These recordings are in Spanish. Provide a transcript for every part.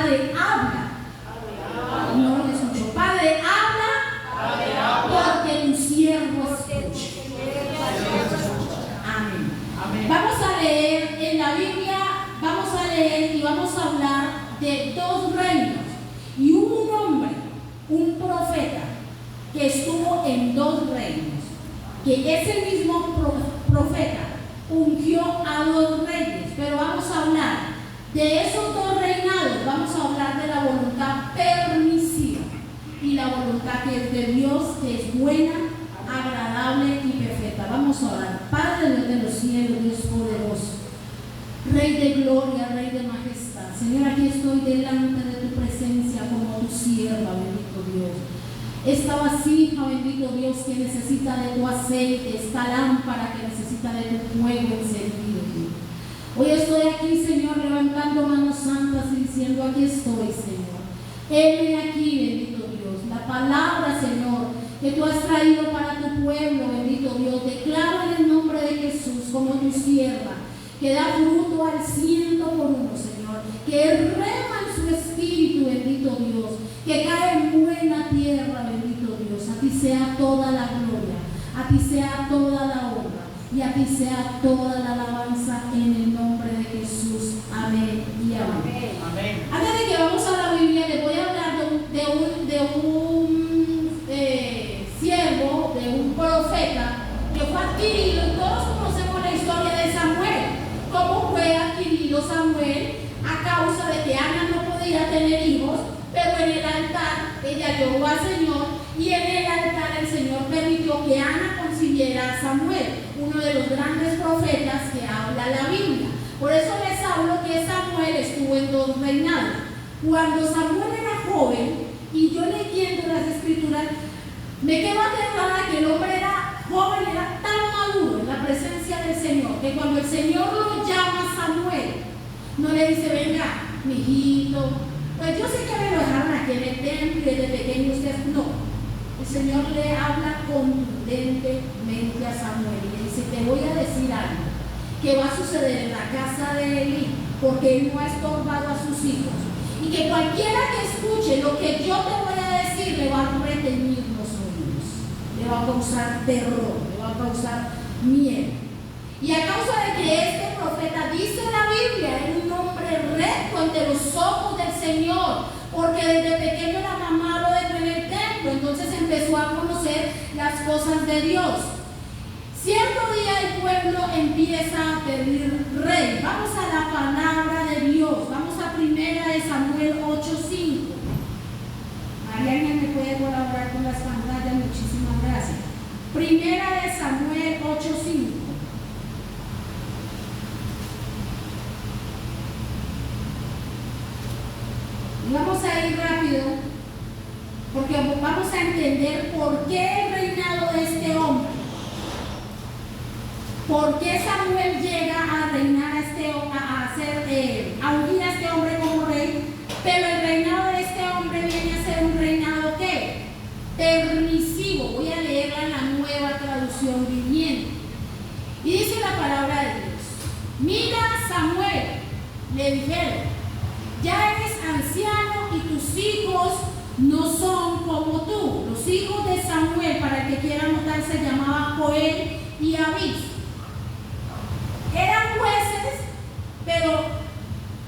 Padre, habla. No lo escucho. Padre, habla, porque tu siervo escucha. Amén. Vamos a leer en la Biblia, vamos a leer y vamos a hablar de dos reinos. Y hubo un hombre, un profeta, que estuvo en dos reinos. Que ese mismo profeta ungió a dos reyes. Pero vamos a hablar de esos dos reinados. Vamos a hablar de la voluntad permisiva y la voluntad que es de Dios, que es buena, agradable y perfecta. Vamos a orar. Padre Dios de los cielos, Dios poderoso, Rey de gloria, Rey de majestad. Señor, aquí estoy delante de tu presencia como tu sierva, bendito Dios. Esta vasija, bendito Dios, que necesita de tu aceite, esta lámpara que necesita de tu fuego encendido, Dios. Hoy estoy aquí, Señor, levantando manos santas y diciendo: aquí estoy, Señor. Heme aquí, bendito Dios. La palabra, Señor, que tú has traído para tu pueblo, bendito Dios, declaro en el nombre de Jesús como tu sierva, que da fruto al 100 por 1, Señor, que rema en su espíritu, bendito Dios, que cae en buena tierra, bendito Dios. A ti sea toda la gloria, a ti sea toda la honra y a ti sea toda la alabanza en el nombre de Jesús. Amén y amén. Amén. Antes de que vamos a la Biblia, les voy a hablar de un siervo, de un profeta que fue adquirido, y todos conocemos la historia de Samuel, cómo fue adquirido Samuel a causa de que Ana no podía tener hijos, pero en el altar ella lloró al Señor, y en el altar el Señor permitió que Ana concibiera a Samuel, uno de los grandes profetas que habla la Biblia. Por eso les hablo que Samuel estuvo en dos reinados. Cuando Samuel era joven, y yo leyendo las escrituras, me quedo aterrada que el hombre era joven, era tan maduro en la presencia del Señor, que cuando el Señor lo llama a Samuel, no le dice: venga, mijito, pues yo sé que me lo dejaron aquí en el templo y desde pequeño ustedes. No, el Señor le habla contundentemente a Samuel y le dice: te voy a decir algo que va a suceder en la casa de Elí, porque él no ha estorbado a sus hijos, y que cualquiera que escuche lo que yo te voy a decir le va a retener los oídos, le va a causar terror, le va a causar miedo. Y a causa de que este profeta, dice la Biblia, era un hombre recto ante los ojos del Señor, porque desde pequeño la mamá lo dejó en el templo, entonces empezó a conocer las cosas de Dios. Cierto día el pueblo empieza a pedir rey. Vamos a la palabra de Dios. Vamos a 1 Samuel 8:5. Mariana me puede colaborar con las pantallas, muchísimas gracias. 1 Samuel 8:5. Y vamos a ir rápido, porque vamos a entender por qué el reinado de este hombre. ¿Por qué Samuel llega a reinar a ungir a este hombre como rey? Pero el reinado de este hombre viene a ser un reinado ¿qué? Permisivo. Voy a leerla en la Nueva Traducción Viviente. Y dice la palabra de Dios: mira, Samuel, le dijeron, ya eres anciano y tus hijos no son como tú. Los hijos de Samuel, para el que quiera anotar, se llamaban Joel y Abis. Eran jueces, pero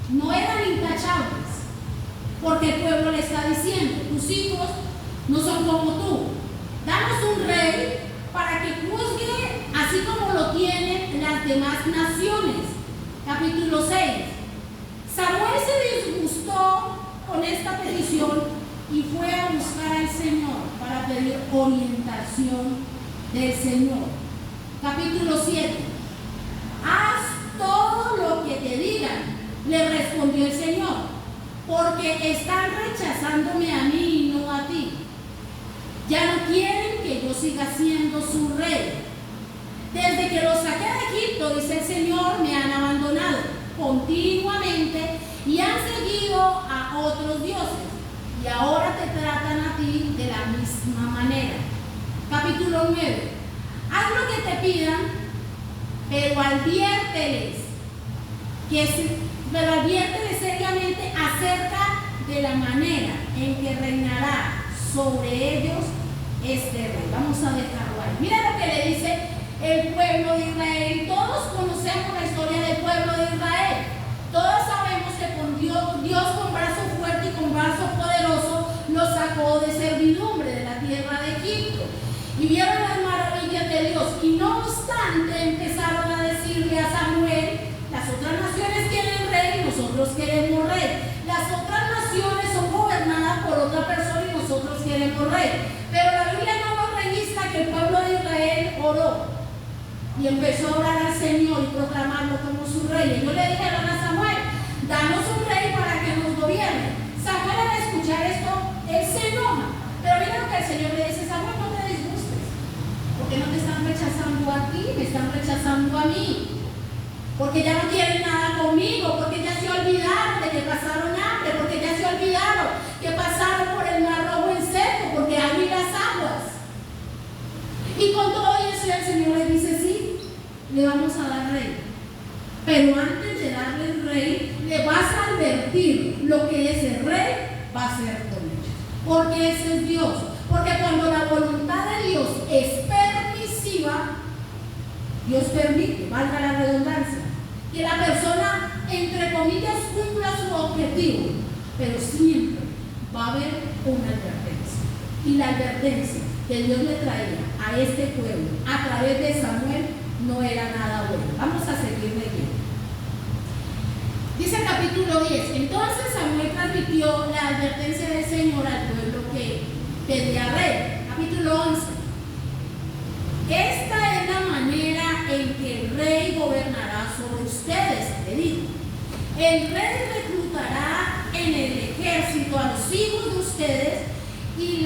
no eran intachables, porque el pueblo le está diciendo: tus hijos no son como tú, danos un rey para que juzgue así como lo tienen las demás naciones. Capítulo 6. Samuel se disgustó con esta petición y fue a buscar al Señor para pedir orientación del Señor. Capítulo 7. Haz todo lo que te digan, le respondió el Señor, porque están rechazándome a mí y no a ti. Ya no quieren que yo siga siendo su rey. Desde que los saqué de Egipto, dice el Señor, me han abandonado continuamente y han seguido a otros dioses, y ahora te tratan a ti de la misma manera. Capítulo 9. Haz lo que te pidan, pero adviérteles seriamente acerca de la manera en que reinará sobre ellos este rey. Vamos a dejarlo ahí. Mira lo que le dice el pueblo de Israel. Todos conocemos la historia del pueblo de Israel. Todos sabemos que con Dios con brazo fuerte y con brazo poderoso los sacó de servidumbre de la tierra de Egipto. Y vieron las maravillas de Dios. Y no obstante empezaron a decirle a Samuel: las otras naciones quieren rey, nosotros queremos rey. Las otras naciones son gobernadas por otra persona y nosotros queremos rey. Pero la Biblia no nos registra que el pueblo de Israel oró y empezó a orar al Señor y proclamarlo como su rey. Ellos le dijeron a Samuel: danos un rey para que nos gobierne. Samuel, al escuchar esto, él se enoja. Pero mira lo que el Señor le dice: Samuel, no te disgustes, porque no te están rechazando a ti, me están rechazando a mí. Porque ya no quieren nada conmigo, porque ya se olvidaron de que pasaron hambre, porque ya se olvidaron que pasaron por el mar rojo en seco, porque abrí las aguas. Y con todo eso el Señor le dice: sí, le vamos a dar rey. Pero antes de darle el rey, le vas a advertir lo que ese rey va a hacer con ellos. Porque ese es Dios. Porque cuando la voluntad de Dios es permisiva, Dios permite, valga la redundancia, que la persona, entre comillas, cumpla su objetivo, pero siempre va a haber una advertencia. Y la advertencia que Dios le traía a este pueblo a través de Samuel no era nada bueno. Vamos a seguir leyendo. Dice el capítulo 10: entonces Samuel transmitió la advertencia del Señor al pueblo que pedía rey. Capítulo 11: esta es la manera en que el rey gobernará sobre ustedes, le dijo. El rey reclutará en el ejército a los hijos de ustedes y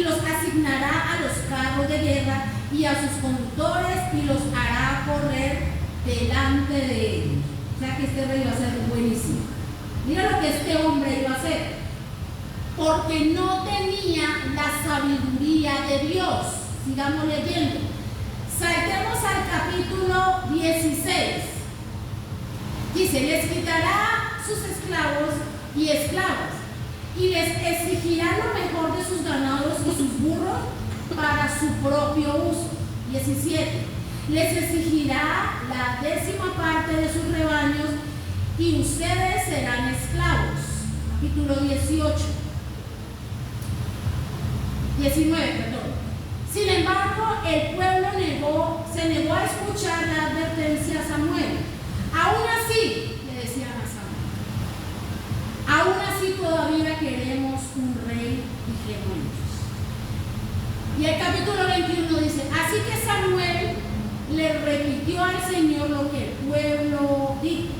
los asignará a los carros de guerra y a sus conductores y los hará correr delante de ellos. O sea que este rey va a ser buenísimo. Mira lo que este hombre iba a hacer. Porque no tenía la sabiduría de Dios. Sigamos leyendo. Saltemos al capítulo 16. Dice: les quitará sus esclavos y esclavas y les exigirá lo mejor de sus ganados y sus burros para su propio uso. 17. Les exigirá la 10ª parte de sus rebaños y ustedes serán esclavos. Capítulo 19, perdón. Sin embargo, el pueblo se negó a escuchar la advertencia a Samuel. Aún así, le decían a Samuel, aún así todavía queremos un rey, dijeron ellos. Y el capítulo 21 dice: así que Samuel le repitió al Señor lo que el pueblo dijo.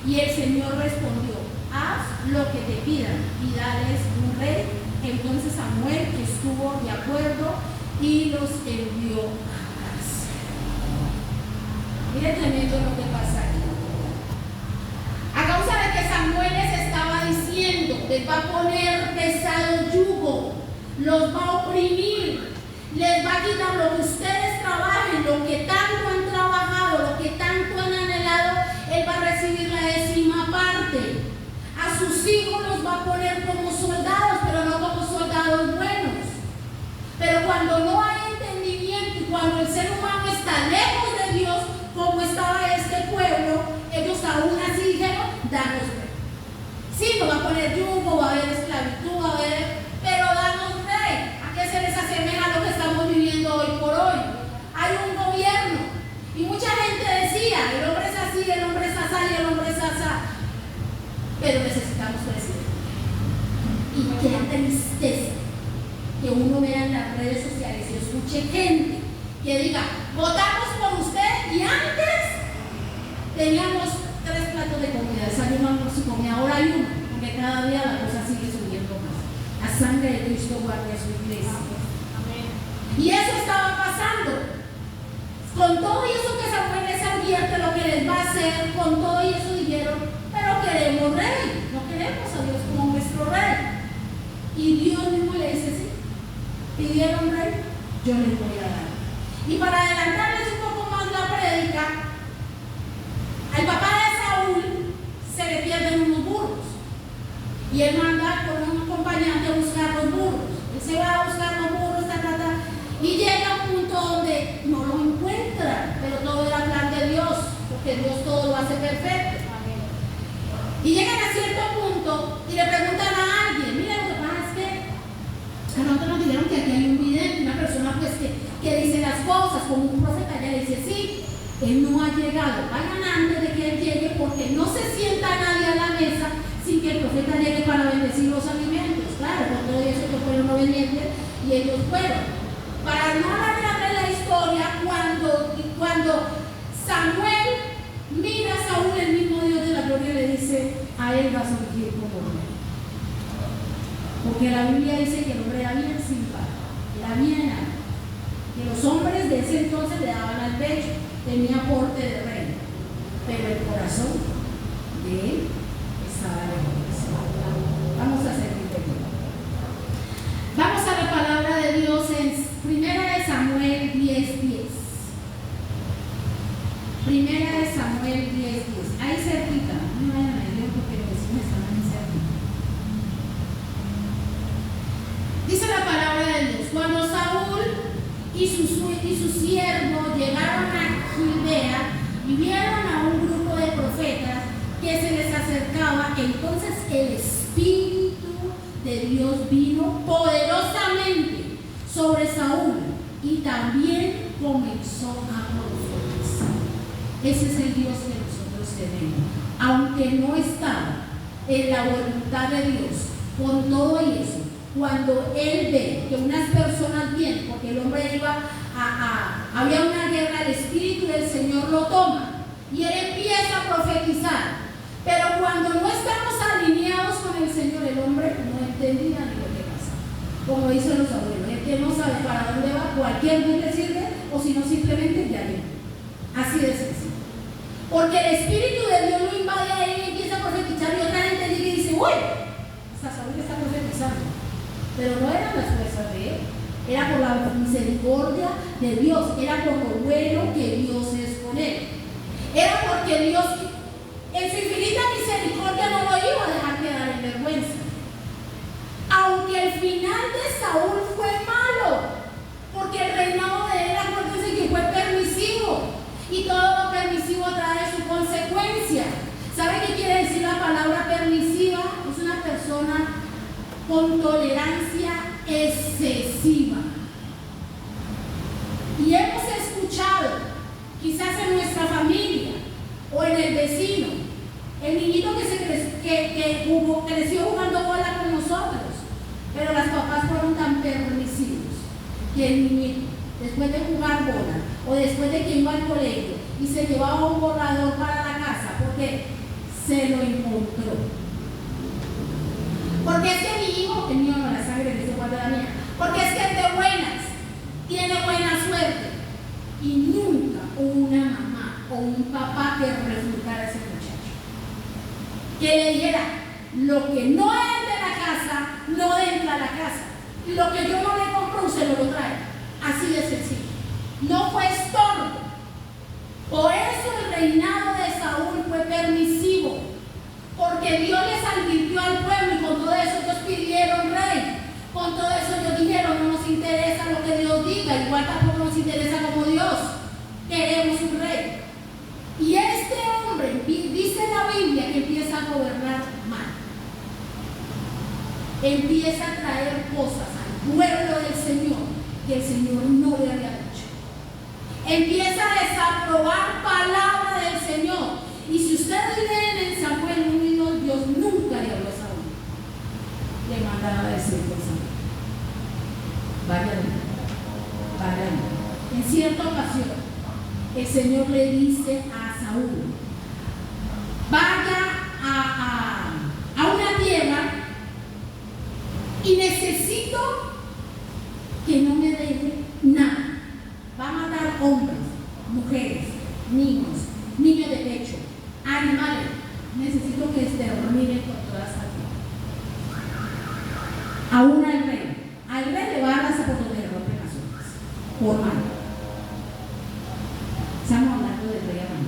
Y el Señor respondió: haz lo que te pidan y dales un rey. Entonces Samuel estuvo de acuerdo y los envió a casa. Miren tremendo lo que pasa aquí. A causa de que Samuel les estaba diciendo: les va a poner pesado yugo, los va a oprimir, les va a quitar lo que ustedes trabajen, lo que tanto han trabajado, lo que tanto han anhelado, él va a recibir la 10ª parte. A sus hijos los va a poner como soldados, pero no como soldados buenos. Pero cuando no hay entendimiento y cuando el ser humano está lejos de Dios, como estaba este pueblo, ellos aún así dijeron: danos rey. Sí, nos va a poner yugo, va a haber esclavitud, va a haber, pero danos rey. ¿A qué se les asemeja lo que estamos viviendo hoy por hoy? Hay un gobierno y mucha gente decía: el hombre es así, el hombre es así y el hombre es así. Pero necesitamos presidente. Y qué tristeza que uno vea en las redes sociales y escuche gente que diga: votamos por usted, y antes teníamos 3 platos de comida, desayuno, almuerzo y comida, ahora hay uno, porque cada día la cosa sigue subiendo más. La sangre de Cristo guarda su iglesia. Amén. Y eso estaba pasando. Con todo eso que Samuel les advierte lo que les va a hacer, con todo eso dijeron: pero queremos rey, no queremos a Dios como nuestro rey. Y Dios mismo le dice: sí, pidieron rey, yo les voy a dar. Y para adelantarles un poco más la prédica, al papá de Saúl se le pierden unos burros. Y él manda con un acompañante a buscar los burros. Él se va a buscar los burros, y llega a un punto donde no lo encuentra, pero todo era plan de Dios, porque Dios todo lo hace perfecto. Y llegan a cierto punto y le preguntan a alguien, mira, lo que pasa es que a nosotros nos dijeron que aquí hay un vidente, una persona pues que dice las cosas, como un profeta. Ya le dice, sí, él no ha llegado, vayan antes de que él llegue, porque no se sienta nadie a la mesa sin que el profeta llegue para bendecir los alimentos. Claro, con todo eso que fueron obedientes y ellos fueron. Para no alargarle la historia, cuando Samuel mira a Saúl, el mismo Dios de la gloria, le dice, a él va a surgir como rey. Porque la Biblia dice que el hombre era bien simpático, era bien alto, que los hombres de ese entonces le daban al pecho, tenía porte de rey, pero el corazón de él estaba lejos. Vamos a seguir de nuevo. Vamos a la palabra de Dios en Primera de Samuel 10:10. Primera de Samuel 10:10. Ahí cerquita, no me vayan a ir porque los vecinos están ahí cerquita. Dice la palabra de Dios: cuando Saúl y su siervo llegaron a Gibea y vieron a un grupo de profetas que se les acercaba, entonces el Espíritu de Dios vino poderosamente sobre Saúl y también comenzó a profetizar. Ese es el Dios que nosotros tenemos. Aunque no estaba en la voluntad de Dios, con todo y eso, cuando él ve que unas personas vienen, porque el hombre iba había una guerra, el Espíritu del Señor lo toma y él empieza a profetizar. Pero cuando no estamos alineados con el Señor, el hombre no entendía ni lo que pasa. Como dicen los abuelos, el que no sabe para dónde va, cualquier bus le sirve, o si no, simplemente ya viene. Así de sencillo. Porque el Espíritu de Dios lo invade a él y empieza a profetizar, y otra gente llega y dice, uy, esta Saúl está profetizando. Pero no eran las fuerzas de él, era por la misericordia de Dios, era por lo bueno que Dios es con él. Era porque Dios, en su infinita misericordia, no lo iba a dejar quedar en vergüenza. Aunque el final de Saúl fue malo, porque el reinado de él, acuérdense que fue permisivo, y todo lo permisivo trae su consecuencia. ¿Sabe qué quiere decir la palabra permisiva? Es una persona con tolerancia excesiva. Y hemos escuchado, quizás en nuestra familia o en el vecino, el niñito que creció jugando bola con nosotros, pero las papás fueron tan permisivos que el niñito, después de jugar bola o después de que iba al colegio y se llevaba un borrador para la casa porque se lo encontró. Porque es que mi hijo, el mío no, la sangre que se guarda la mía, porque es que es de buenas, tiene buena suerte. Y nunca hubo una mamá o un papá que refutara a ese muchacho, que le dijera, lo que no es de la casa, no entra a la casa. Lo que yo no le compro, usted no lo trae. Así de sencillo. No fue estorbo. Por eso el reinado de Saúl fue permisivo, porque Dios les advirtió al pueblo, y con todo eso ellos pidieron rey. Con todo eso ellos dijeron, no nos interesa lo que Dios diga, igual tampoco nos interesa como Dios, queremos un rey. Y este hombre, dice la Biblia, que empieza a gobernar mal, empieza a traer cosas al pueblo del Señor que el Señor no le había dicho, empieza a desaprobar palabra del Señor. Y si ustedes leen en Samuel 1:2, Dios nunca le habló a Saúl, le mandaba a decir cosas. Vayan. En cierta ocasión, el Señor le dice a Saúl, vaya a una tierra y necesito que no me deje nada. Va a matar hombres, mujeres, niños de pecho, animales. Necesito que exterminen con toda esa tierra. Aún al rey le va a dar esa oportunidad de romper las hojas por mal. Estamos hablando del rey Amán.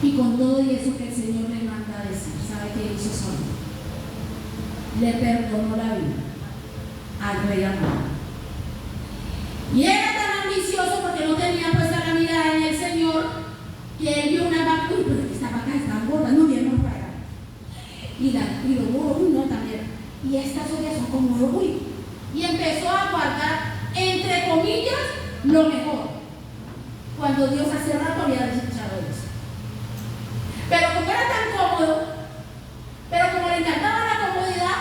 Y con todo y eso que el Señor le manda a decir, ¿sabe qué hizo Saúl? le perdonó la vida al rey Amán. Y era tan ambicioso porque no tenía puesta la mirada en el Señor, que él vio una vaca. Uy, pero esta vaca está gorda, no viene para acá. Y lo uy, no, también. Y estas ollas son como, uy. Y empezó a guardar, entre comillas, lo mejor. Cuando Dios hace rato había desechado eso. Pero como era tan cómodo, pero como le encantaba la comodidad,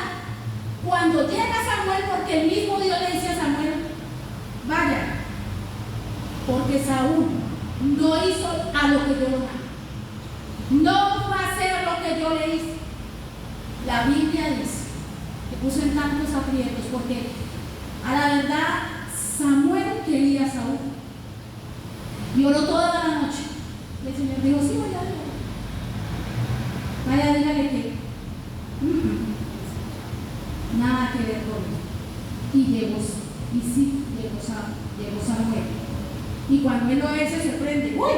cuando llega Samuel, porque el mismo Dios le dice a Samuel, vaya, porque Saúl no hizo a lo que yo lo mando. No va a hacer lo que yo le hice. La Biblia dice que puso en tantos aprietos porque a la verdad Samuel quería a Saúl. Y oró toda la noche. Y el Señor dijo, sí, vaya, dígale que nada que ver con él. Y sí, llegó Samuel. Y cuando él lo ve, se sorprende. ¡Uy!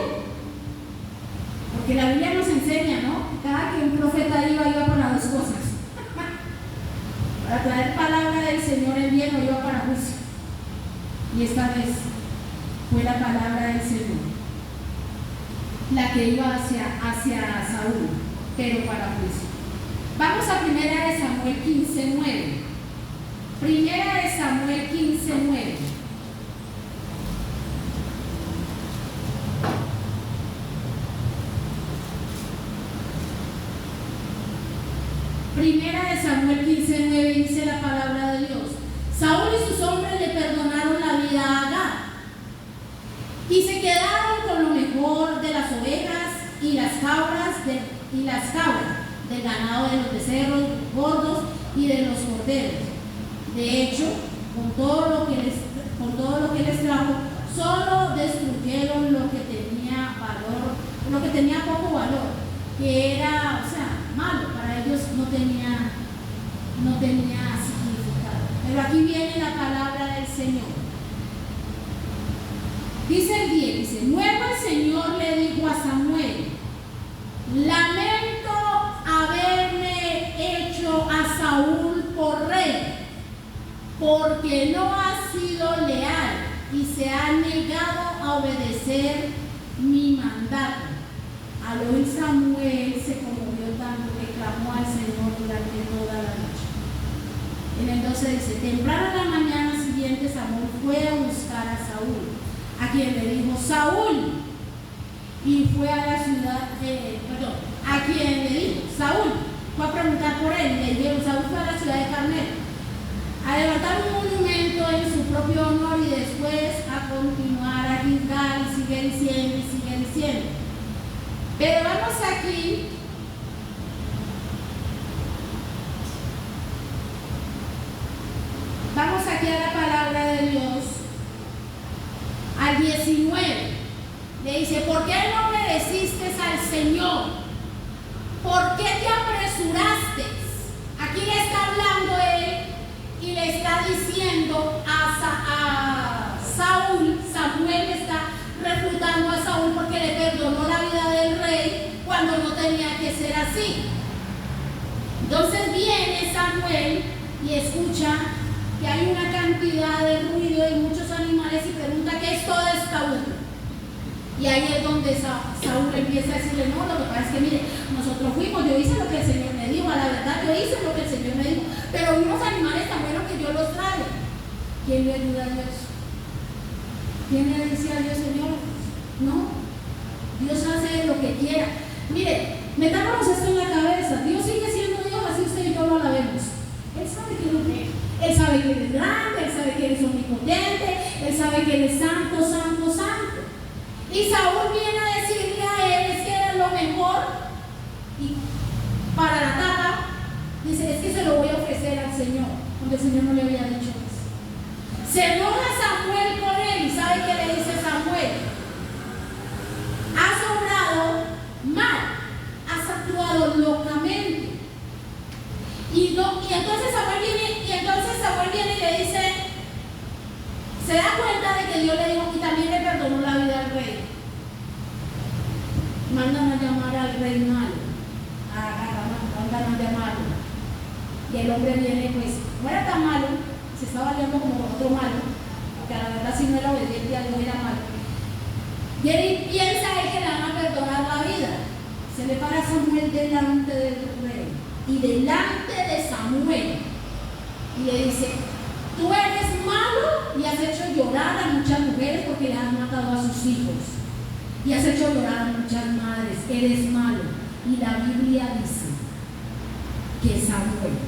Porque la Biblia nos enseña, ¿no? Cada que un profeta iba para dos cosas. Para traer palabra del Señor en bien o iba para juicio. Y esta vez fue la palabra del Señor la que iba hacia Saúl, pero para juicio. Vamos a 1 Samuel 15:9. 1 Samuel 15:9. Primera de Samuel 15:9 dice la palabra de Dios. Saúl y sus hombres le perdonaron la vida a Agag y se quedaron con lo mejor de las ovejas y las cabras del ganado de los becerros gordos y de los corderos. De hecho, con todo lo que les trajo, solo destruyeron lo que tenía valor, lo que tenía poco valor, que era, malo, para ellos no tenía significado. Pero aquí viene la palabra del Señor. Dice el 10, luego el Señor le dijo a Samuel, lamento haberme hecho a Saúl por rey, porque no ha sido leal y se ha negado a obedecer mi mandato. Al oír Samuel se conmovió tanto que clamó al Señor durante toda la noche. En el 12 dice, temprano a la mañana siguiente Samuel fue a buscar a Saúl, a quien le dijo, Saúl, y fue a la ciudad, a quien le dijo, Saúl, fue a preguntar por él, le dijeron, Saúl fue a la ciudad de Carmel, a levantar un monumento en su propio honor y después a continuar a Gilgal, y sigue diciendo. Pero vamos aquí, a la palabra de Dios, al 19, le dice, ¿por qué no obedeciste al Señor? ¿Por qué te apresuraste? Aquí le está hablando él y le está diciendo a Saúl, Samuel le está refutando a Saúl porque le perdonó la vida del rey cuando no tenía que ser así. Entonces viene Samuel y escucha que hay una cantidad de ruido y muchos animales y pregunta ¿qué es toda esta burla? Y ahí es donde Saúl empieza a decirle, no, lo que pasa es que mire, nosotros fuimos, yo hice lo que el Señor me dijo, a la verdad yo hice lo que el Señor me dijo, pero unos animales tan buenos que yo los traigo. ¿Quién le ayuda a Dios? ¿Quién le dice a Dios, Señor? No, Dios hace lo que quiera. Mire, metámonos esto en la cabeza, Dios sigue siendo Dios, así usted y yo lo alabemos. Él sabe que lo que es. Él sabe que Él es grande, Él sabe que Él es omnipotente, Él sabe que Él es santo, santo, santo. Y Saúl viene a decirle a él, es que era lo mejor, y para la tapa, dice, es que se lo voy a ofrecer al Señor, porque el Señor no le había dicho eso. Se enoja Samuel con él, y ¿sabe qué le dice Samuel? Has obrado mal, has actuado locamente. Y entonces Samuel viene y le dice, se da cuenta de que Dios le dijo y también le perdonó la vida al rey. Mandan a llamar al rey malo, mandan a llamarlo. Y el hombre viene, pues, no era tan malo, se estaba aliando como con otro malo, porque a la verdad si no era obediente a Dios era malo. Y él piensa que le van a perdonar la vida. Se le para Samuel delante del rey y delante de Samuel y le dice: tú eres malo y has hecho llorar a muchas mujeres porque le has matado a sus hijos y has hecho llorar a muchas madres, eres malo. Y la Biblia dice que Samuel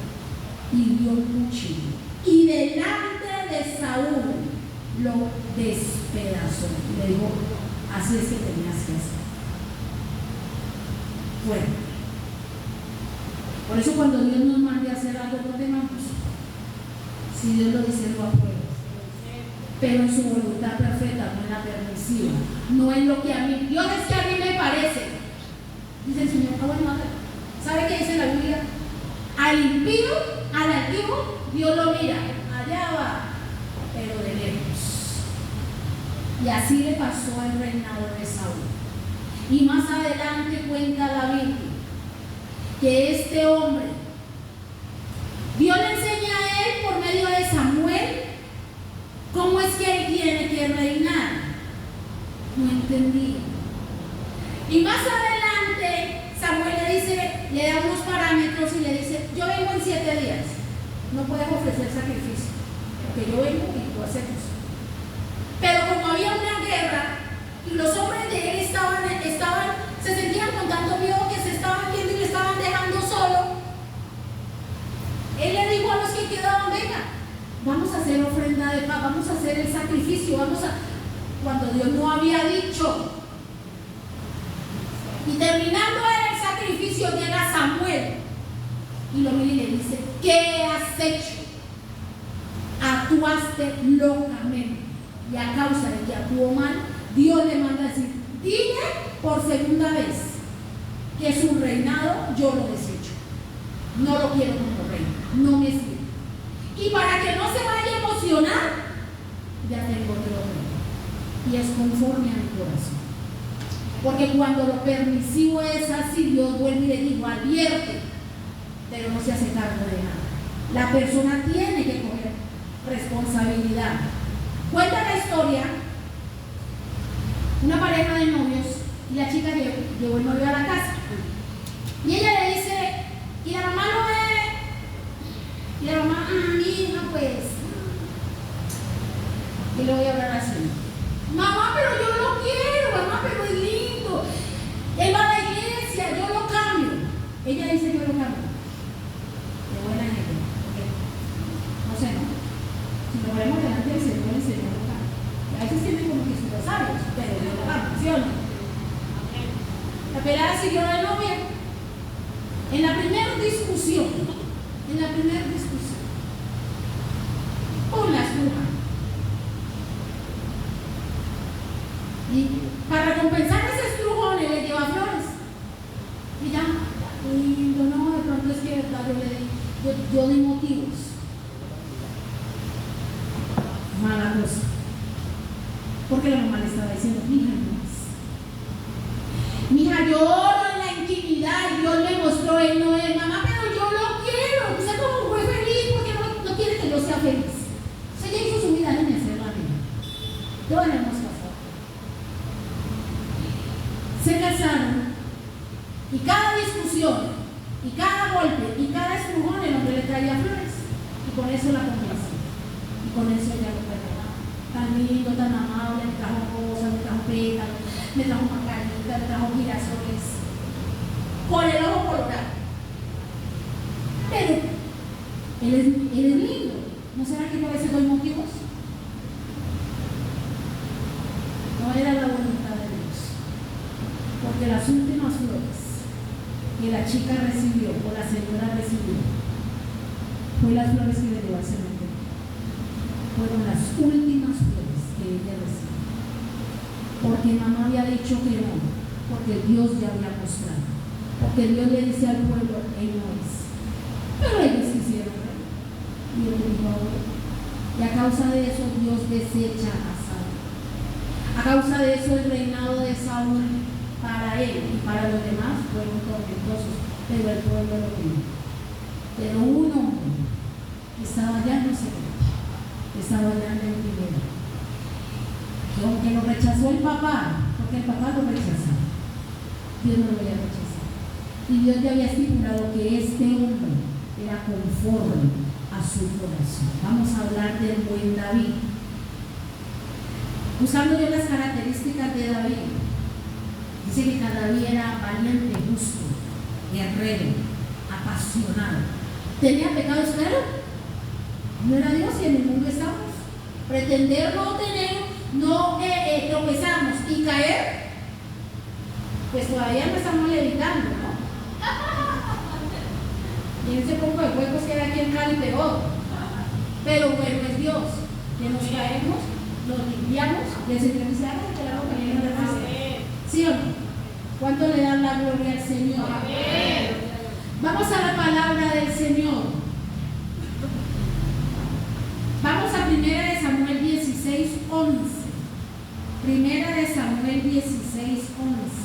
pidió un cuchillo y delante de Saúl lo despedazó y le dijo: así es que tenías que hacer. Bueno, por eso cuando Dios nos mande a hacer algo, no temamos. Si Dios lo dice, lo aprueba. Pero en su voluntad perfecta, no en la permisiva, no en lo que a mí, Dios es que a mí me parece. Dice el Señor: bueno, ¿sabe qué dice la Biblia? Al impío, al altivo, Dios lo mira, allá va, pero de lejos. Y así le pasó al reinado de Saúl. Y más adelante cuenta la Biblia que este hombre, Dios le enseña a él por medio de Samuel cómo es que él tiene que reinar. No entendía. Y más adelante Samuel le dice, le da unos parámetros y le dice: yo vengo en 7 días, no puedes ofrecer sacrificio, porque yo vengo y tú aceptas. Pero como había una guerra y los hombres de él se sentían con tanto miedo que se estaban viendo y le estaban dejando solo, él le dijo a los que quedaban: venga, vamos a hacer ofrenda de paz, vamos a hacer el sacrificio, cuando Dios no había dicho. Y terminando el sacrificio llega Samuel y lo mira y le dice: ¿qué has hecho? Actuaste locamente y a causa de que actuó mal, Dios le manda a decir: dile por segunda vez que su reinado yo lo desecho, no lo quiero como rey, no me sirve. Y para que no se vaya a emocionar, ya tengo otro rey y es conforme a mi corazón. Porque cuando lo permisivo es así, Dios vuelve y le digo: advierte, pero no se hace cargo de nada. La persona tiene que coger responsabilidad. Cuenta la historia, una pareja de novios, y la chica llevó el novio a la casa. Y ella le dice, y la mamá lo ve, y la mamá: mi hija, pues. Y le voy a hablar así: mamá, pero yo lo quiero, mamá, pero es lindo. Él va a la iglesia, yo lo cambio. Ella dice: yo lo cambio. De buena gente. No sé, ¿no? Si lo vemos delante del Señor, el Señor lo cambia. A veces sienten como que son los sabios, pero Dios lo cambia, ¿sí o no? La pelada siguió de novia. En la primera discusión, con la espuja. Y para recompensar ese estrujón le lleva flores. Y ya, lindo, no, de pronto es que yo di motivos. Mala cosa. Porque la mamá le estaba diciendo: mija, no es. Mija, yo oro en la intimidad y Dios le mostró, él no es. Mamá, pero yo lo quiero. Usted como fue feliz porque no quiere que yo sea feliz. Usted ya hizo su vida en hacer la vida. Todos hemos pasado. Se casaron y cada discusión y cada golpe y cada estrujón el hombre le traía flores y con eso la complacía y con eso ella lo perdonaba. Tan lindo, tan amable, me trajo cosas, me trajo pétalos, me trajo margaritas, me trajo girasoles con el ojo colorado. Pero él es lindo. ¿No será que yo a veces doy motivos? No era la voluntad de Dios. Porque las últimas flores que la chica recibió, o la señora recibió, fue las flores que le llevó al cementerio. Fueron las últimas flores que ella recibió. Porque mamá había dicho que no, porque Dios ya había mostrado. Porque Dios le dice al pueblo: él no es. Pero ellos quisieron ver. Y Dios dijo: ahora. Y a causa de eso Dios desecha a Saúl. A causa de eso el reinado de Saúl para él y para los demás fueron tormentosos, pero el pueblo lo vio. Pero un hombre estaba allá en secreto, estaba allá en el primero. Que aunque lo rechazó el papá, porque el papá lo rechazó, Dios no lo había rechazado. Y Dios ya había estipulado que este hombre era conforme a su corazón. Vamos a hablar del buen David. Buscando yo las características de David, dice que David era valiente, justo, guerrero, apasionado. ¿Tenía pecados? Claro. No era Dios y en el mundo estamos. Pretender no tener, no tropezarnos y caer, pues todavía no estamos levitando, ¿no? Y en ese poco de huecos que hay aquí en Cali peor. Pero bueno es Dios, que nos caemos, nos limpiamos y el Señor dice, que la boca llena de gracia. ¿Sí o no? ¿Cuánto le dan la gloria al Señor? Amén. Vamos a la palabra del Señor. Vamos a 1 de Samuel 16, 11. 1 de Samuel 16, 11.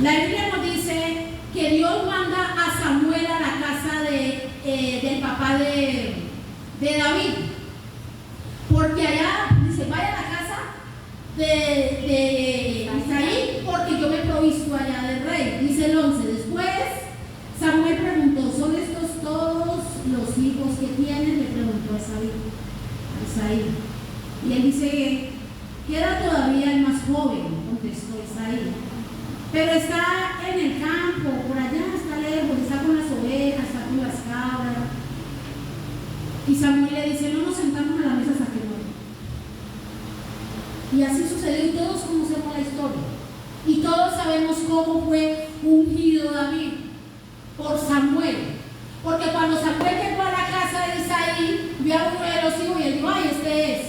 La Biblia nos dice que Dios manda a Samuel a la casa del papá de David, porque allá dice, vaya a la casa de Isaí, porque yo me he provisto allá del rey. Dice el 11, después Samuel preguntó, ¿son estos todos los hijos que tienen? Le preguntó a Isaí. Y él dice, queda todavía el más joven, contestó Isaí, pero está en el campo, por allá, está lejos, está con las ovejas, está con las cabras. Y Samuel le dice, no nos sentamos a la mesa hasta que muera. Y así sucedió, y todos conocemos la historia. Y todos sabemos cómo fue ungido David por Samuel. Porque cuando Samuel llegó a la casa de Isaí, vio a uno de los hijos y él dijo, ay, este es.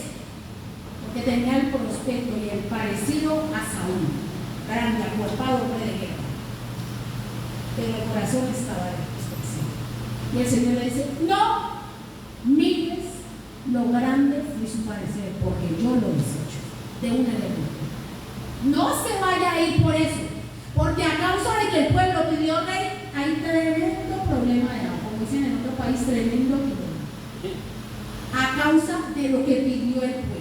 Porque tenía el prospecto y el parecido a Saúl. Grande, acuerpado, hombre de guerra. Pero el corazón estaba de y el Señor le dice, no mires lo grande de su parecer, porque yo lo he hecho de un elemento. No se vaya a ir por eso, porque a causa de que el pueblo pidió rey, hay tremendo problema de agua, como dicen en otro país, tremendo problema. A causa de lo que pidió el pueblo.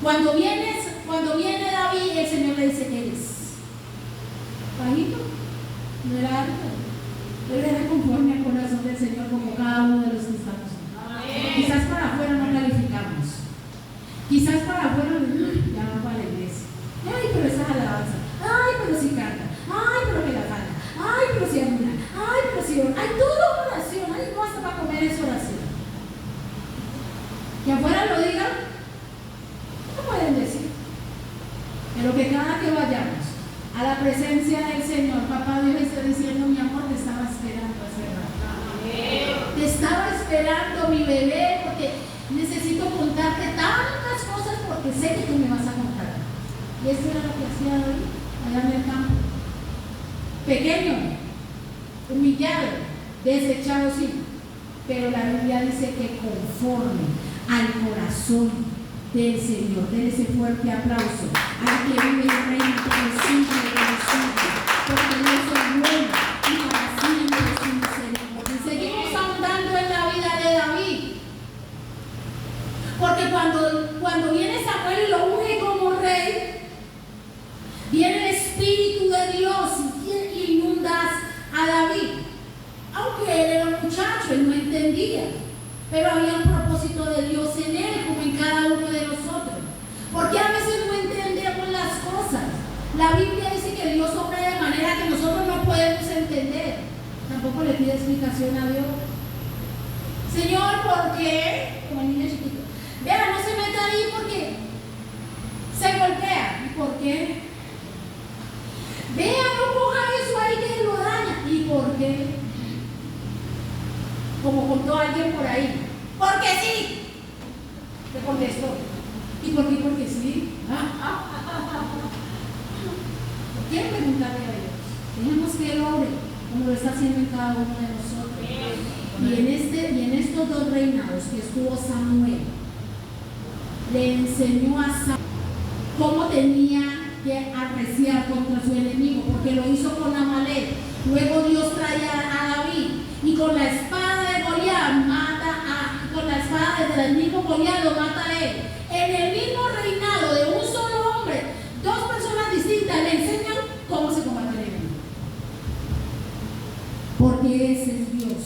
Cuando viene David, el Señor le dice, ¿qué eres? Bajito, no era alto. Él era conforme al corazón del Señor, como cada uno de los que estamos. Amén. Quizás para afuera no calificamos. Quizás para afuera ya no va a la iglesia. Ay, pero esa alabanza. Ay, pero si canta. Ay, pero que la canta. Ay, pero si ayuna. Ay, pero si ora. Ay, todo oración. Ay, no, hasta para comer es oración. Que afuera lo digan, no pueden decir. Pero que cada que vayamos a la presencia del Señor, papá Dios está diciendo, mi amor, te estaba esperando hace rato. Te estaba esperando, mi bebé, porque necesito contarte tantas cosas porque sé que tú me vas a contar. Y eso era lo que hacía David allá en el campo. Pequeño, humillado, desechado, sí. Pero la Biblia dice que conforme al corazón del Señor. Den ese fuerte aplauso al que vive y reina por el siglo de los siglos, porque Dios es bueno y para siempre su misericordia. Seguimos ahondando en la vida de David, porque cuando viene Samuel y lo unge como rey, viene el Espíritu de Dios y inundas a David. Aunque él era un muchacho, él no entendía, pero había un propósito de Dios en él, como en cada uno de nosotros. Porque a veces no entendemos las cosas. La Biblia dice que Dios obra de manera que nosotros no podemos entender. Tampoco le pide explicación a Dios. Señor, ¿por qué? Como el niño chiquito. Vea, no se meta ahí porque se golpea. ¿Y por qué? Vea, no coja eso ahí que lo daña. ¿Y por qué? Como contó alguien por ahí. Porque sí. Te contestó. ¿Y por qué? Porque sí. Quiero preguntarle a Dios. Tenemos que Él obre como lo está haciendo en cada uno de nosotros. Y en estos dos reinados que estuvo Samuel, le enseñó a Samuel cómo tenía que arreciar contra su enemigo, porque lo hizo con Amalek. Luego Dios trae a David y con la espada de Goliat con la espada del mismo Goliat lo mata a él. En el mismo reinado de un solo hombre, dos personas distintas le enseñan cómo se combate el enemigo. Porque ese es Dios.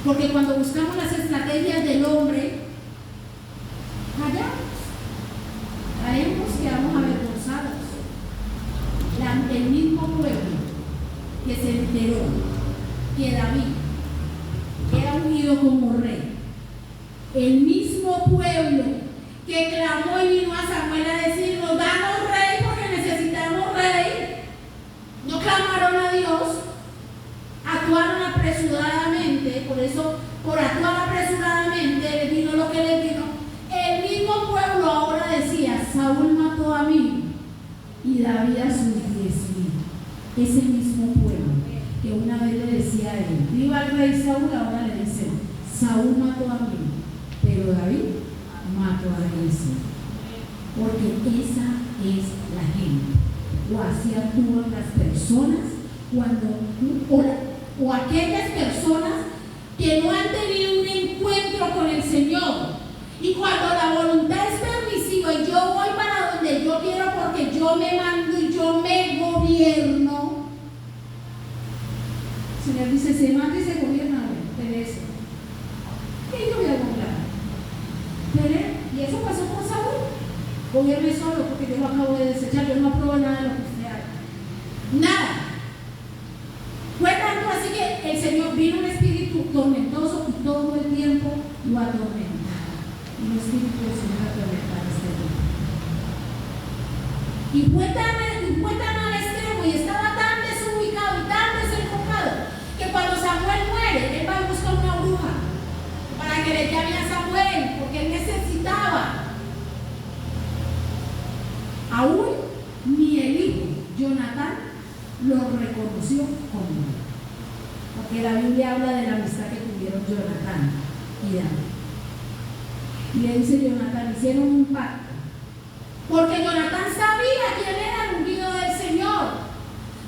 Porque cuando buscamos las estrategias del hombre, caemos, quedamos avergonzados. El mismo pueblo que se enteró que David era ungido como rey, el mismo pueblo que clamó y vino a Samuel a decirnos: danos rey porque necesitamos rey, no clamaron a Dios, actuaron apresuradamente. Por eso, por actuar apresuradamente, les vino lo que les vino. El mismo pueblo ahora decía: Saúl mató a mí y David a sus 10,000. Ese mismo pueblo que una vez le decía a él: viva el rey Saúl, ahora le dice: Saúl mató a mí, pero David mató a 10,000. Porque esa es la gente. O así actúan las personas o aquellas personas que no han tenido un encuentro con el Señor. Y cuando la voluntad es permisiva y yo voy para donde yo quiero porque yo me mando y yo me gobierno, el Señor dice: se manda y se gobierna, perece. Y yo voy a gobernar. Y eso pasó por Saúl. Gobierne solo porque yo lo acabo de desechar, yo no apruebo nada de lo que usted haga. Nada. Fue tanto así que el Señor vino un espíritu tormentoso y todo el tiempo lo atormentaba. Y el espíritu del Señor atormentaba a este tiempo. Y fue tan al extremo y estaba tan desubicado y tan desenfocado que cuando Samuel muere, él va a buscar una bruja para que le llame a Samuel, porque él necesitaba. Aún ni el hijo Jonatán lo reconoció como él, porque la Biblia habla de la amistad que tuvieron Jonatán y David. Y le dice Jonatán: hicieron un pacto, porque Jonatán sabía quién era el ungido del Señor.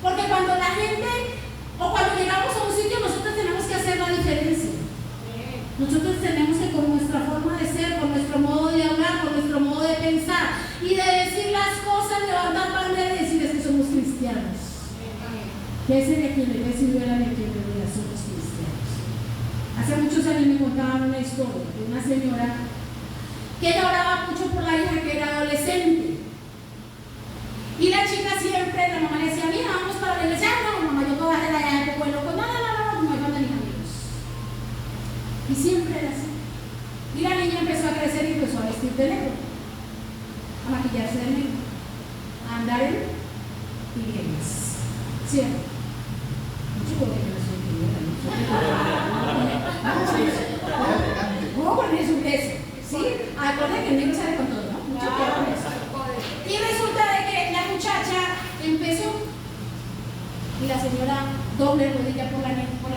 Porque cuando la gente, o cuando llegamos a un sitio, nosotros tenemos que hacer la diferencia. Nosotros tenemos que, con nuestra forma de ser, con nuestro modo de hablar, con nuestro modo de pensar y de decir las cosas, levantar bandera y decirles que somos cristianos. Que ese de quien le recibió la de quien le somos cristianos. Hace muchos años me contaban una historia de una señora que ella oraba mucho por la hija que era adolescente. Y la chica siempre, la mamá le decía: mira, vamos para la iglesia. No, mamá, yo puedo hacer allá en tu pueblo. Pues nada, no, me van a mis amigos. Y siempre era así. Y la niña empezó a crecer y empezó a vestir de negro, a maquillarse de negro, a andar en iglesias. ¿Cierto? Mucho porque no soy iglesias. No, porque es un beso. ¿Sí? Acuérdense que el negro sale con todo, ¿no? Mucho cuidado con eso. Y resulta de que la muchacha empezó y la señora doble rodilla por la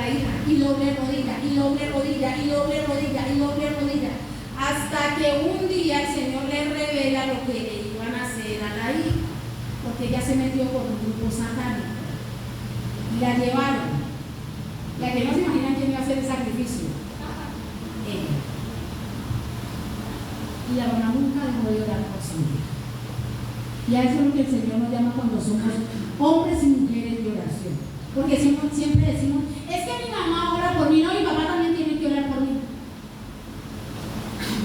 hija, y doble rodilla, y doble rodilla, y doble rodilla, y doble rodilla, hasta que un día el Señor le revela lo que le iban a hacer a la hija, porque ella se metió con un grupo satánico y la llevaron. La que no se imaginan quién iba a hacer el sacrificio, ella. Y la mamá nunca dejó de orar por su hija. Y a eso es lo que el Señor nos llama cuando somos hombres y mujeres de oración. Porque siempre decimos: es que mi mamá ora por mí. No, mi papá también tiene que orar por mí.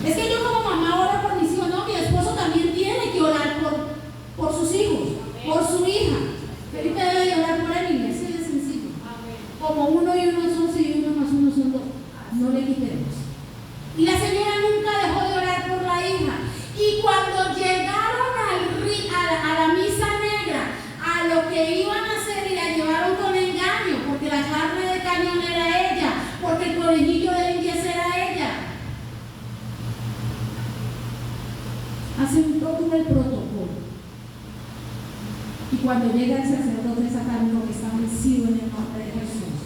Es que yo como mamá oro por mis hijos. No, mi esposo también tiene que orar por sus hijos, por su hija. Felipe debe de orar por él, y así de sencillo. Como 1 y 1 es 11 y 1 más 1 son 2. No le quitemos. Y la señora nunca dejó de orar por la hija. Y cuando llegaron a la misa negra, a lo que iban a hacer, y la llevaron con engaño, porque la carne de cañón era ella, porque el conejillo de Indias era ella. Hacen todo el protocolo. Y cuando llega el sacerdote satánico que está vencido en el nombre de Jesús,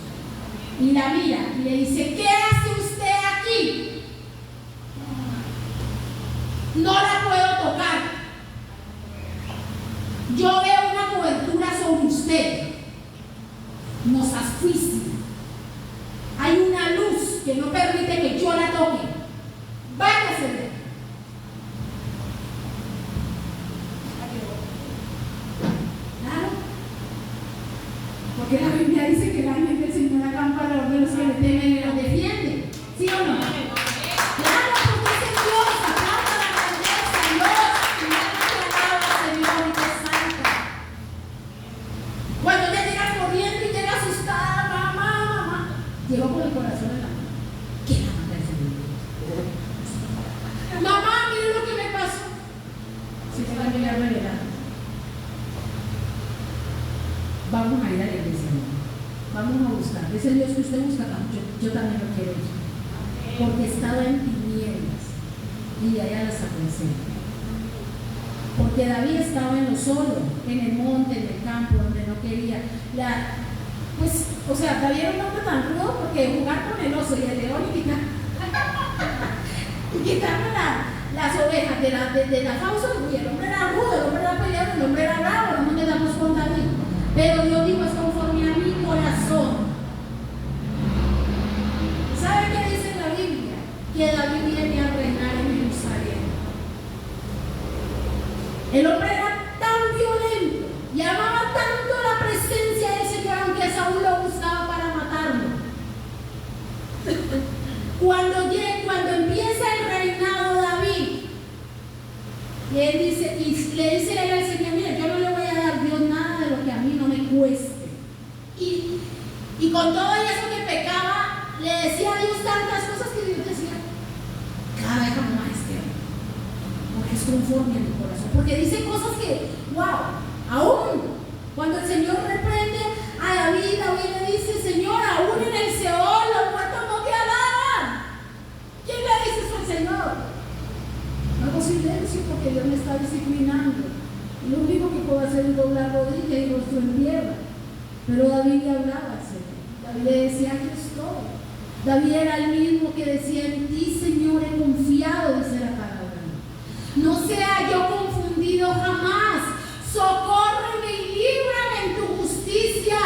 y la mira y le dice: ¿qué hace usted aquí? No la puedo tocar. Yo veo una cobertura sobre usted. Nos asfixia. Hay una luz que no permite que yo la toque. Váyase de aquí. Claro. Porque la Biblia dice que la gente del Señor acampa alrededor de los que le temen y los defiende. ¿Sí o no? Claro, porque es Dios, acampa la grandeza, Dios, y la alaba, Señor, y te salta. Cuando te llegas corriendo y llegas asustada, mamá, llegó con el corazón en la mano. ¿Qué la manda el Señor? Mamá, mire lo que me pasó. Si te va a mirar revelando. Vamos a ir a la iglesia, ¿no? Vamos a buscar. Ese Dios que usted busca, yo también lo quiero buscar. Porque estaba en tinieblas y de allá las alcancé. Porque David estaba en lo solo, en el monte, en el campo, donde no quería. David era un hombre tan rudo porque jugar con el oso y el león y quitarme las ovejas de la causa, y el hombre era rudo, el hombre era peleado, el hombre era bravo, no nos quedamos con David. Pero Dios dijo, es conforme a mi corazón. ¿Sabe qué dice la Biblia? Que David viene a reinar en Jerusalén. El hombre era tan violento y amaba tanto la presencia del Señor, aunque Saúl lo buscaba para matarlo. Cuando empieza el reinado de David, y le dice él al Señor, mira, yo no le voy a dar a Dios nada de lo que a mí no me cueste. Y con todo eso que pecaba, le decía a Dios tantas cosas que Dios decía, cada vez más porque es conforme a mi corazón. Porque dice cosas que, wow, aún cuando el Señor reprende a David, David le dice, Señor, aún en el Seol los muertos no te alaban. ¿Quién le dice eso al Señor? Hago silencio porque Dios me está disciplinando. Y lo único que puedo hacer es doblar rodillas y rostro en tierra. Pero David le hablaba al Señor. David le decía, aquí estoy. David era el mismo que decía, en ti, Señor, he confiado, dice la palabra. No sea yo confundido jamás. Socórreme y líbrame en tu justicia.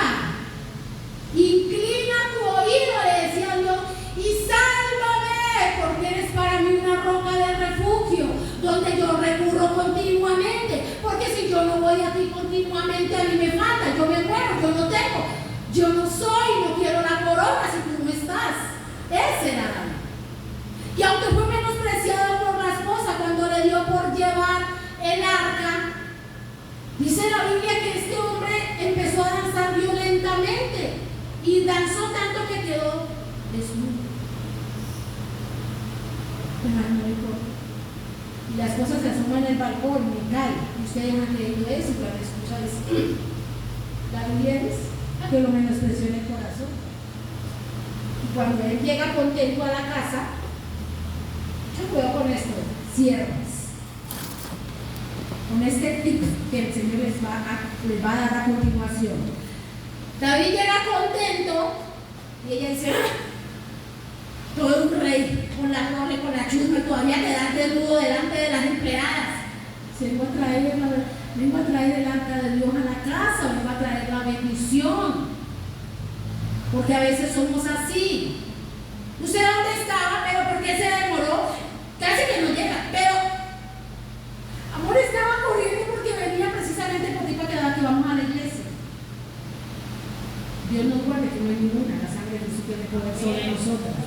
Inclina tu oído, le decía Dios, y sálvame, porque eres para mí una roca de refugio, donde yo recurro continuamente. Porque si yo no voy a ti continuamente, a mí me falta, yo me muero, yo no tengo. Yo no soy, no quiero la corona si tú no estás. Ese era David. Y aunque fue menospreciado por la esposa cuando le dio por llevar el arca, dice la Biblia que este hombre empezó a danzar violentamente y danzó tanto que quedó desnudo. Y la esposa se asoma en el balcón, me cae. Y ustedes han leído eso y cuando escucha eso. La Biblia dice que lo menospreció en el corazón. Y cuando él llega contento a la casa, yo puedo con esto, siervas, con este tip que el Señor les va a dar a continuación. David llega contento y ella dice, todo un rey, con la torre, con la chusma, y todavía quedar desnudo delante de las empleadas. Vengo a traer el arca de Dios a la casa, vengo a traer la bendición. Porque a veces somos así. ¿Usted dónde estaba? ¿Pero por qué se demoró? Casi que no llega. Pero, amor, estaba corriendo porque venía precisamente por ti para quedar que vamos a la iglesia. Dios nos guarde que no hay ninguna. La sangre de Jesús tiene poder sobre nosotras.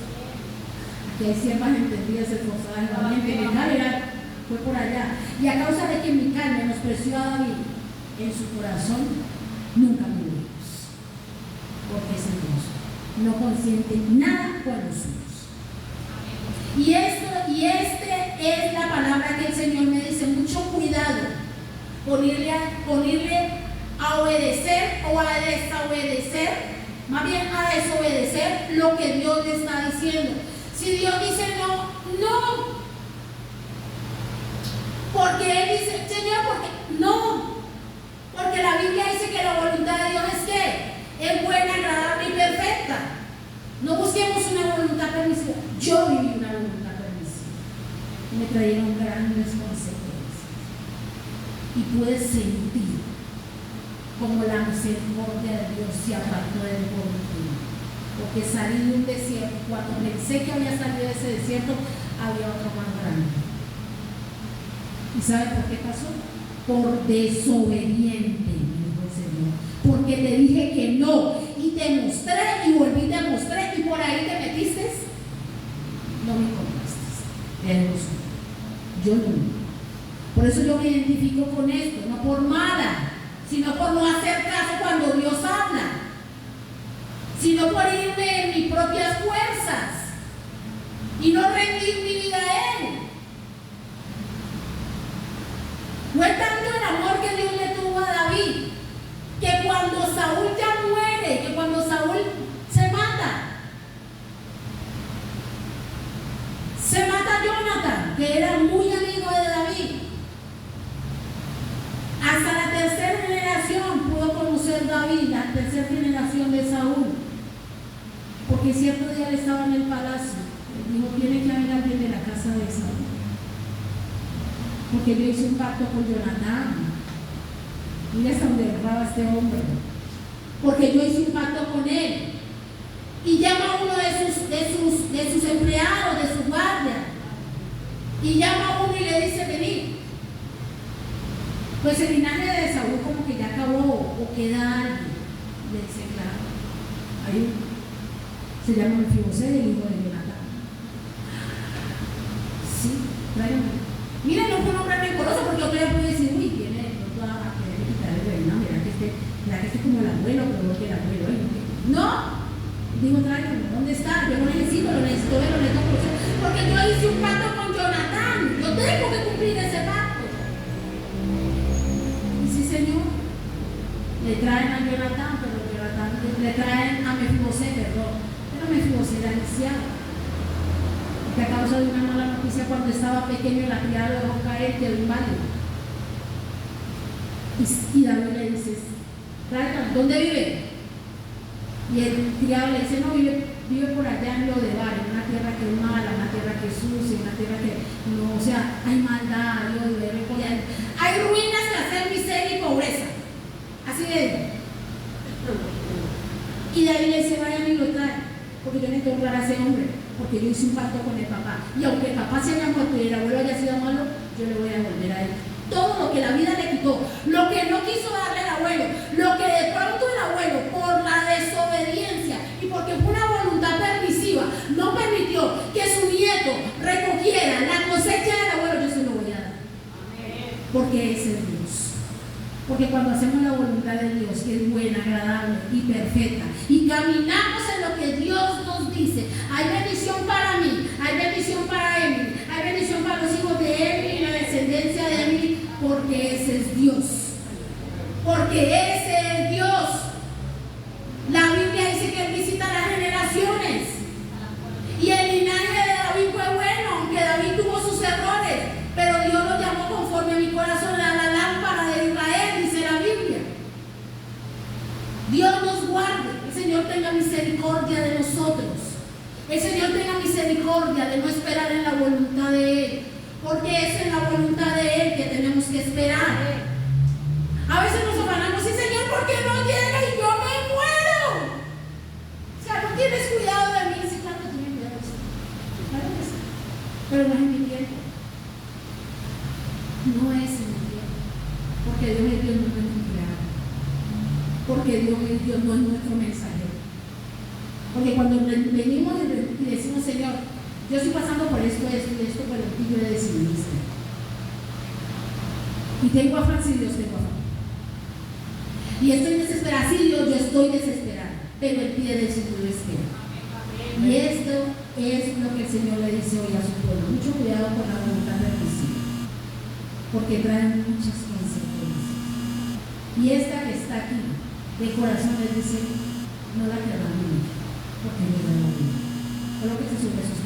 Aquí hay siervas entendidas, esforzadas, realmente. Mi carne fue por allá. Y a causa de que mi carne menospreció a David, en su corazón nunca me vimos. Porque es hermoso. No consiente nada con los suyos. Y este es la palabra que el Señor me dice, mucho cuidado con irle a obedecer o a desobedecer, más bien a desobedecer lo que Dios le está diciendo. Si Dios dice no, no. Porque Él dice, Señor, porque no. Porque la Biblia dice que la voluntad de Dios es que es buena, agradable y perfecta. No busquemos una voluntad permisiva. Yo viví una voluntad permisiva y me trajeron grandes consecuencias. y puedes sentir como la misericordia de Dios se apartó del pueblo tuyo. Porque salí de un desierto, cuando pensé que había salido de ese desierto, había otro más grande. ¿Y sabe por qué pasó? Por desobediente, me dijo el Señor. Porque te dije que no, y te mostré, y volví y te mostré, y por ahí te metiste. No me compraste. Yo no. Por eso yo me identifico con esto, no por mala, sino por no hacer caso cuando Dios habla, sino por irme en mis propias fuerzas y no rendir mi vida a Él. Fue tanto el amor que Dios le tuvo a David, que cuando Saúl ya muere, que cuando Saúl se mata Jonathan, que era muy amigo de David. Hasta la tercera generación pudo conocer David, la tercera generación de Saúl. Porque cierto día él estaba en el palacio. Él dijo, tiene que haber alguien de la casa de Saúl. Porque yo hice un pacto con Jonatán. Mira hasta donde erraba este hombre. Porque yo hice un pacto con él. Y llama a uno de sus empleados, de su guardia. Y llama a uno y le dice, vení. Pues el linaje de Saúl como que ya acabó, o queda alguien. Le dice, claro, hay uno. Se llama Mefibosé, el hijo de Jonatán. Sí, tráigame. Mira, no fue un hombre rencoroso, porque otro día puede decir, uy, viene de pronto a querer quitar el reino, mira que este como el abuelo, pero que el abuelo, no. Digo, tráigame, ¿dónde está? Yo lo necesito ver, porque yo hice un pacto con Jonatán, yo tengo que cumplir ese pacto. Señor, le traen a Jonatán, pero le traen a Mefibosé, pero Mefibosé era anciano, que a causa de una mala noticia cuando estaba pequeño la criada lo dejó caer, quedó inválido. Y David le dice, ¿dónde vive? Y el criado le dice, no, vive por allá en Lodebar, en una tierra que es mala, una tierra que es sucia, una tierra que no, o sea, hay maldad, hay ruinas que hacer miseria y pobreza. Así de. Y David le dice, vayan y lo traen, porque yo necesito honrar a ese hombre, porque yo hice un pacto con el papá. Y aunque el papá se haya muerto y el abuelo haya sido malo, yo le voy a devolver a él todo lo que la vida le quitó, lo que no quiso darle al abuelo, lo que de pronto el abuelo, por la desobediencia y porque fue una voluntad permisiva, no permitió que su nieto recogiera la cosecha del abuelo, yo se lo voy a dar. Porque ese es Dios. Porque cuando hacemos la voluntad de Dios, que es buena, agradable y perfecta, y caminamos en lo que Dios nos dice, hay bendición para mí, hay bendición para Emily, hay bendición para los hijos de Emily y la descendencia de Emily, porque ese es Dios. Porque ese es Dios. La Biblia dice que Él visita las generaciones. Y el linaje de David fue bueno, aunque David tuvo sus errores, pero Dios lo llamó conforme a mi corazón a la lámpara de Israel, dice la Biblia. Dios nos guarde, el Señor tenga misericordia de nosotros. El Señor tenga misericordia de no esperar en la voluntad de Él, porque es en la voluntad de Él que tenemos que esperar. A veces nos afanamos, sí, Señor, ¿por qué no llega y yo me muero? O sea, no tienes cuidado de mí. Sí, claro que tienes cuidado de eso. Claro que sí. Pero no es en mi tiempo. No es en mi tiempo. Porque Dios es Dios, no es nuestro creador. Porque Dios es Dios, no es nuestro mensajero. Porque cuando venimos y decimos, Señor, yo estoy pasando por esto, pero yo he decidido esperar. Y tengo afán, si Dios tengo afán. Y estoy desesperada, sí, Dios, yo estoy desesperada, pero Él pide decidido esperar. Y esto es lo que el Señor le dice hoy a su pueblo. Mucho cuidado con la voluntad del principio, porque traen muchas consecuencias. Y esta que está aquí, de corazón, les dice, no la querrán vivir, porque no la van a vivir. Coloque su Jesús.